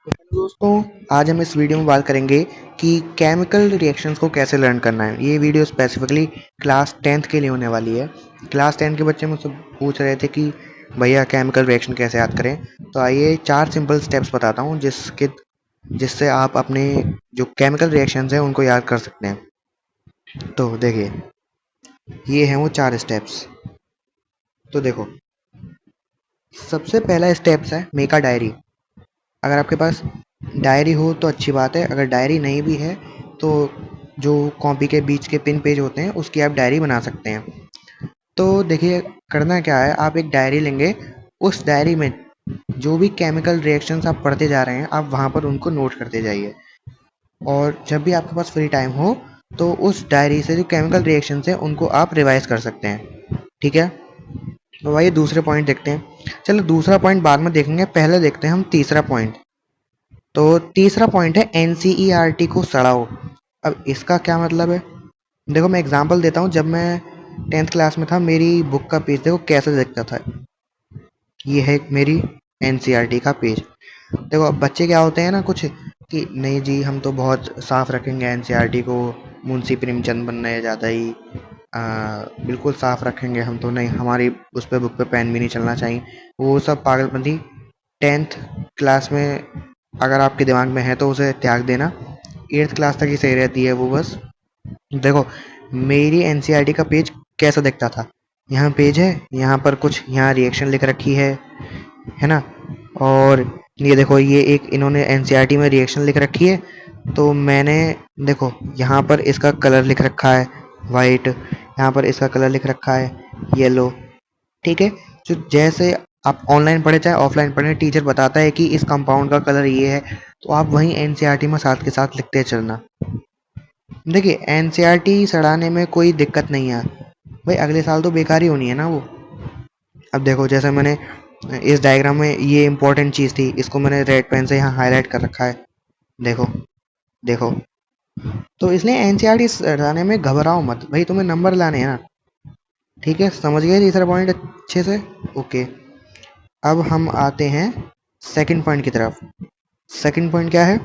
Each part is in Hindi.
तो हेलो दोस्तों, आज हम इस वीडियो में बात करेंगे कि केमिकल रिएक्शंस को कैसे लर्न करना है। ये वीडियो स्पेसिफिकली क्लास 10th के लिए होने वाली है। क्लास 10 के बच्चे मुझसे पूछ रहे थे कि भैया केमिकल रिएक्शन कैसे याद करें। तो आइए 4 सिंपल स्टेप्स बताता हूँ जिससे आप अपने जो केमिकल रिएक्शंस हैं उनको याद कर सकते हैं। तो देखिए, ये हैं वो 4 स्टेप्स। तो देखो, सबसे पहला स्टेप्स है मेक अ डायरी। अगर आपके पास डायरी हो तो अच्छी बात है। अगर डायरी नहीं भी है तो जो कॉपी के बीच के पिन पेज होते हैं उसकी आप डायरी बना सकते हैं। तो देखिए, करना क्या है, आप एक डायरी लेंगे। उस डायरी में जो भी केमिकल रिएक्शंस आप पढ़ते जा रहे हैं आप वहाँ पर उनको नोट करते जाइए। और जब भी आपके पास फ्री टाइम हो तो उस डायरी से जो केमिकल रिएक्शंस हैं उनको आप रिवाइज कर सकते हैं। ठीक है। तो आइए दूसरे पॉइंट देखते हैं। चलो, दूसरा पॉइंट बाद में देखेंगे, पहले देखते हैं हम तीसरा पॉइंट। तो तीसरा पॉइंट है एनसीईआरटी को सड़ाओ। अब इसका क्या मतलब है? देखो, मैं एग्जांपल देता हूँ। जब मैं 10th क्लास में था, मेरी बुक का पेज देखो कैसे दिखता था। ये है मेरी एनसीईआरटी का पेज। देखो, अब बच्चे क्या होते हैं ना कुछ कि नहीं जी, हम तो बहुत साफ रखेंगे एनसीईआरटी को, मुंशी प्रेमचंद बनना है ज़्यादा ही बिल्कुल साफ रखेंगे हम तो, नहीं हमारी उस पर बुक पे पेन भी नहीं चलना चाहिए। वो सब पागलपंती 10th क्लास में अगर आपके दिमाग में है तो उसे त्याग देना। 8th क्लास तक ही सही रहती है वो बस। देखो, मेरी एनसीईआरटी का पेज कैसा दिखता था। यहाँ पेज है, यहाँ पर कुछ यहाँ रिएक्शन लिख रखी है ना। और ये देखो, ये एक इन्होंने एनसीईआरटी में रिएक्शन लिख रखी है। तो मैंने, देखो यहाँ पर इसका कलर लिख रखा है वाइट, यहाँ पर इसका कलर लिख रखा है येलो। ठीक है। जो जैसे आप ऑनलाइन पढ़े चाहे ऑफलाइन पढ़े, टीचर बताता है कि इस कंपाउंड का कलर ये है, तो आप वहीं एनसीईआरटी में साथ के साथ लिखते चलना। देखिए, एनसीईआरटी सड़ाने में कोई दिक्कत नहीं है भाई, अगले साल तो बेकार ही होनी है ना वो। अब देखो, जैसे मैंने इस डायग्राम में ये इंपॉर्टेंट चीज थी, इसको मैंने रेड पेन से यहाँ हाईलाइट कर रखा है। देखो, देखो। तो इसलिए एनसीईआरटी सड़ाने में घबराओ मत भाई, तुम्हें नंबर लाने हैं ना। ठीक है, समझ गए तीसरा पॉइंट अच्छे से? ओके। अब हम आते हैं सेकंड पॉइंट की तरफ। सेकंड पॉइंट क्या है?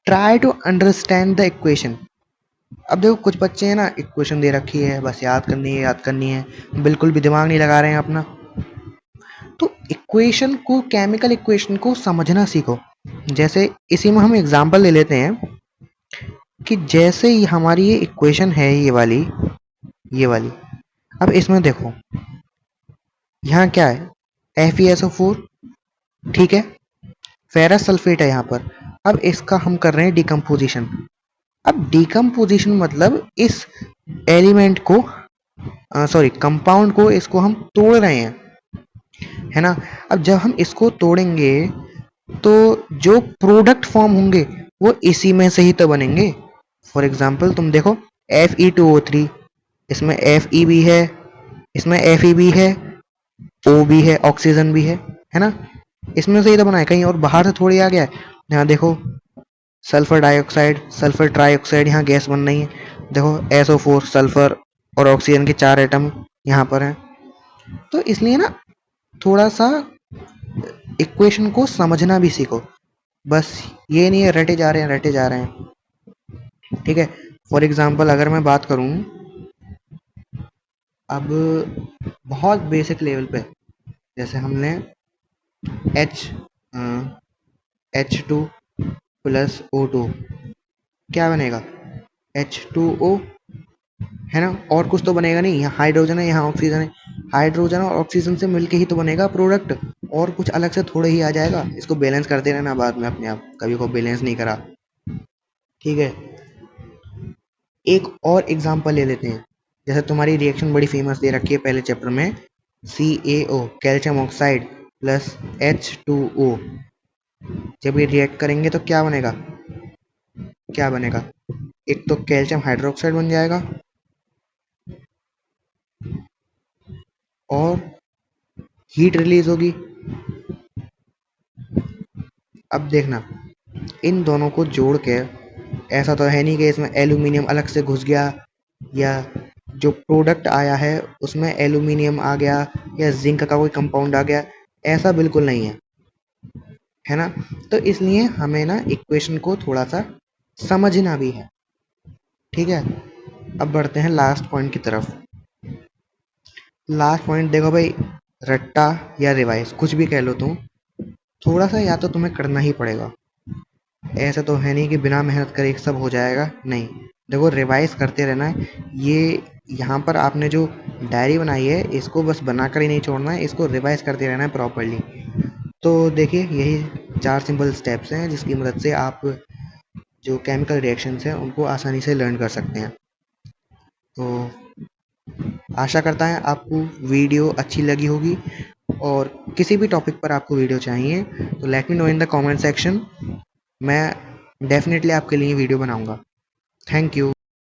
Try to understand the equation. अब देखो, कुछ बच्चे हैं ना, इक्वेशन दे रखी है बस याद करनी है, याद करनी है, बिल्कुल भी दिमाग नहीं लगा रहे हैं अपना। तो इक्वेशन को, केमिकल इक्वेशन को समझना सीखो। जैसे इसी में हम एग्जांपल ले लेते हैं कि जैसे ही हमारी ये इक्वेशन है, ये वाली। अब इसमें देखो, यहाँ क्या है? FeSO4। ठीक है। फेरस सल्फेट है यहाँ पर। अब इसका हम कर रहे हैं डिकम्पोजिशन। अब डिकम्पोजिशन मतलब इस एलिमेंट को, सॉरी कंपाउंड को, इसको हम तोड़ रहे हैं, है ना। अब जब हम इसको तोड़ेंगे तो जो प्रोडक्ट फॉर्म होंगे वो इसी में से ही तो बनेंगे। फॉर एग्जाम्पल तुम देखो, Fe2O3, इसमें Fe भी है, इसमें Fe भी है, O भी है, ऑक्सीजन भी है ना। इसमें से ही तो बना है, कहीं और बाहर से थोड़ी आ गया है। यहाँ देखो, सल्फर डाइऑक्साइड, सल्फर ट्राइऑक्साइड, यहाँ गैस बन रही है। देखो, SO4, सल्फर और ऑक्सीजन के 4 एटम यहाँ पर हैं। तो इसलिए ना, थोड़ा सा इक्वेशन को समझना भी सीखो। बस ये नहीं है रटे जा रहे हैं, रटे जा रहे हैं। ठीक है। फॉर एग्जाम्पल अगर मैं बात करूं, अब बहुत बेसिक लेवल पे, जैसे हमने H H2 + O2 क्या बनेगा? H2O, है ना। और कुछ तो बनेगा नहीं, यहाँ हाइड्रोजन है, यहाँ ऑक्सीजन है। हाइड्रोजन और ऑक्सीजन से मिलके ही तो बनेगा प्रोडक्ट, और कुछ अलग से थोड़े ही आ जाएगा। इसको बैलेंस करते रहना बाद में अपने आप, कभी को बैलेंस नहीं करा। ठीक है। एक और एग्जांपल ले लेते हैं। जैसे तुम्हारी रिएक्शन बड़ी फेमस दे रखी है पहले चैप्टर में, CaO, calcium oxide plus H2O। जब ये रिएक्ट करेंगे तो क्या बनेगा? क्या बनेगा? एक तो कैल्शियम हाइड्रोक्साइड बन जाएगा, और हीट रिलीज होगी। अब देखना, इन दोनों को जोड़ के, ऐसा तो है नहीं कि इसमें एल्यूमिनियम अलग से घुस गया, या जो प्रोडक्ट आया है उसमें एल्यूमिनियम आ गया, या जिंक का कोई कंपाउंड आ गया। ऐसा बिल्कुल नहीं है। है ना। तो इसलिए हमें ना इक्वेशन को थोड़ा सा समझना भी है। ठीक है, अब बढ़ते हैं लास्ट पॉइंट की तरफ। लास्ट पॉइंट देखो भाई, रट्टा या रिवाइज कुछ भी कह लो तुम, थोड़ा सा या तो तुम्हें करना ही पड़ेगा। ऐसा तो है नहीं कि बिना मेहनत करे सब हो जाएगा, नहीं। देखो रिवाइज करते रहना है। ये यहाँ पर आपने जो डायरी बनाई है इसको बस बनाकर ही नहीं छोड़ना है, इसको रिवाइज करते रहना है प्रॉपरली। तो देखिए यही 4 सिंपल स्टेप्स हैं जिसकी मदद से आप जो केमिकल रिएक्शंस हैं उनको आसानी से लर्न कर सकते हैं। तो आशा करता है आपको वीडियो अच्छी लगी होगी, और किसी भी टॉपिक पर आपको वीडियो चाहिए तो let me know in the comment section. मैं डेफिनेटली आपके लिए वीडियो बनाऊंगा। Thank you.